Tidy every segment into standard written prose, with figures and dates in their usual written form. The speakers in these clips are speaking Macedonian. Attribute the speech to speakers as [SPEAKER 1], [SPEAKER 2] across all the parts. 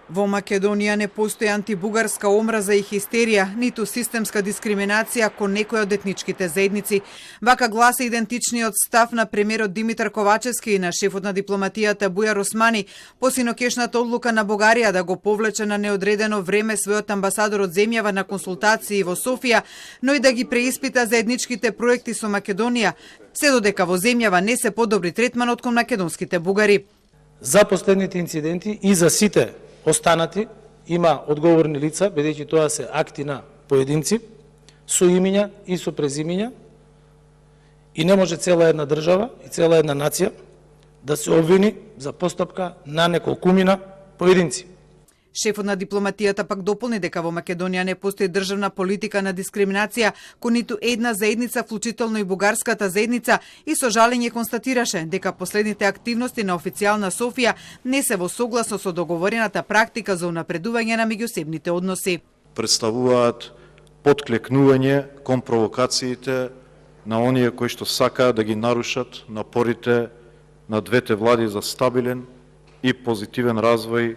[SPEAKER 1] Во Македонија не постои антибугарска омраза и хистерија, ниту системска дискриминација кон некој од етничките заедници. Вака гласи идентичниот став на премиерот Димитар Ковачевски и на шефот на дипломатијата Бујар Османи по синокешната одлука на Бугарија да го повлече на неодредено време својот амбасадор од земјава на консултации во Софија, но и да ги преиспита заедничките проекти со Македонија, се додека во земјава не се подобри третманот кон македонските бугари.
[SPEAKER 2] За последните инциденти и за сите останати има одговорни лица, бидејќи тоа се акти на поединци, со имиња и со презимиња, и не може цела една држава и цела една нација да се обвини за постапка на неколкумина поединци.
[SPEAKER 1] Шефот на дипломатијата пак дополни дека во Македонија не постои државна политика на дискриминација кон ниту една заедница, вклучително и бугарската заедница, и со жалење констатираше дека последните активности на официјална Софија не се во согласно со договорената практика за унапредување на меѓусебните односи.
[SPEAKER 3] Представуваат потклекнување кон провокациите на оние кои што сакаат да ги нарушат напорите на двете влади за стабилен и позитивен развој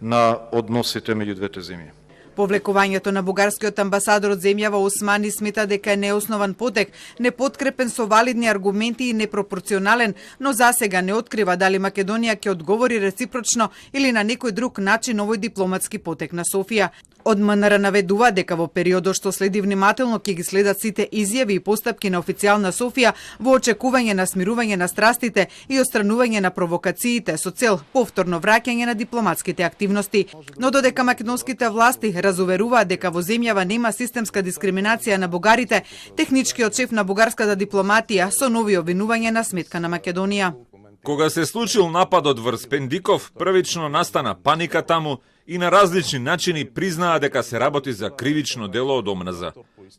[SPEAKER 3] на односите меѓу двете земји.
[SPEAKER 1] Повлекувањето на бугарскиот амбасадор од земјава Османи смета дека е неоснован потек, непоткрепен со валидни аргументи и непропорционален, но засега не открива дали Македонија ќе одговори реципрочно или на некој друг начин овој дипломатски потек на Софија. Од МНР наведува дека во периодот што следи внимателно ќе ги следат сите изјави и постапки на официјална Софија во очекување на смирување на страстите и отстранување на провокациите со цел повторно враќање на дипломатските активности. Но додека македонските власти разуверуваат дека во земјава нема системска дискриминација на бугарите, техничкиот шеф на бугарската дипломатија со нови обвинувања на сметка на Македонија.
[SPEAKER 4] Кога се случил нападот врз Пендиков, првично настана паника таму и на различни начини признаа дека се работи за кривично дело од омраза.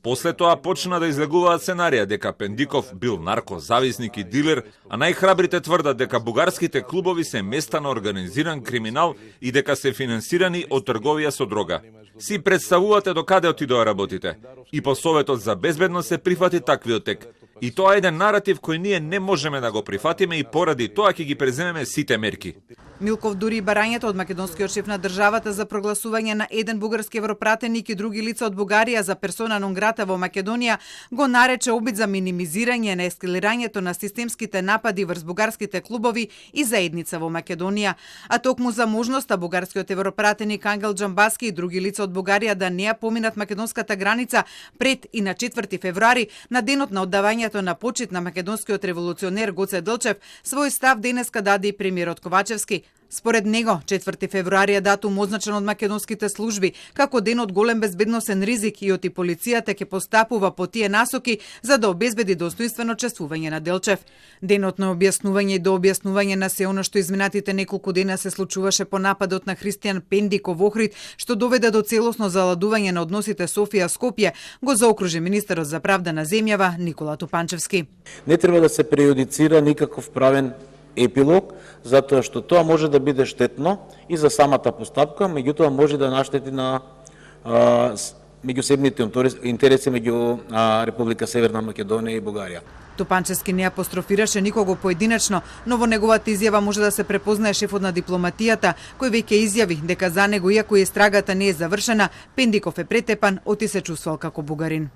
[SPEAKER 4] После тоа почна да излегуваат сценарија дека Пендиков бил наркозависник и дилер, а најхрабрите тврдат дека бугарските клубови се места на организиран криминал и дека се финансирани од трговија со дрога. Си представувате до каде отидоа работите. И по Советот за безбедност се прифати таквиот тек. И тоа е еден наратив кој ние не можеме да го прифатиме и поради тоа ќе ги преземеме сите мерки.
[SPEAKER 1] Милков дури и барањето од македонскиот шеф на државата за прогласување на еден бугарски европратеник и други лица од Бугарија за персона нон грата во Македонија го нарече обид за минимизирање на ескалирањето на системските напади врз бугарските клубови и заедница во Македонија, а токму за можноста бугарскиот европратеник Ангел Џамбаски и други лица од Бугарија да не ја поминат македонската граница пред и на 4 февруари, на денот на оддавањето на почит на македонскиот револуционер Гоце Делчев, свој став денеска даде и премиерот Ковачевски. Според него, 4 февруари е датум означен од македонските служби како ден од голем безбедносен ризик и оти полицијата ќе постапува по тие насоки за да обезбеди достоинствено чествување на Делчев. Денот на објаснување и дообјаснување на се оно што изминатите неколку дена се случуваше по нападот на Христијан Пендиков во Охрид, што доведе до целосно заладување на односите Софија-Скопје, го заокружи министерот за правда на земјава Никола Тупанчевски.
[SPEAKER 2] Не треба да се прејудицира никаков правен епилог, затоа што тоа може да биде штетно и за самата постапка, меѓутоа може да наштети на меѓусебните интереси меѓу Република Северна Македонија и Бугарија.
[SPEAKER 1] Тупанчевски не апострофираше никого поединечно, но во неговата изјава може да се препознае шефот на дипломатијата, кој веќе изјави дека за него, иако истрагата не е завршена, Пендиков е претепан, оти се чувствувал како бугарин.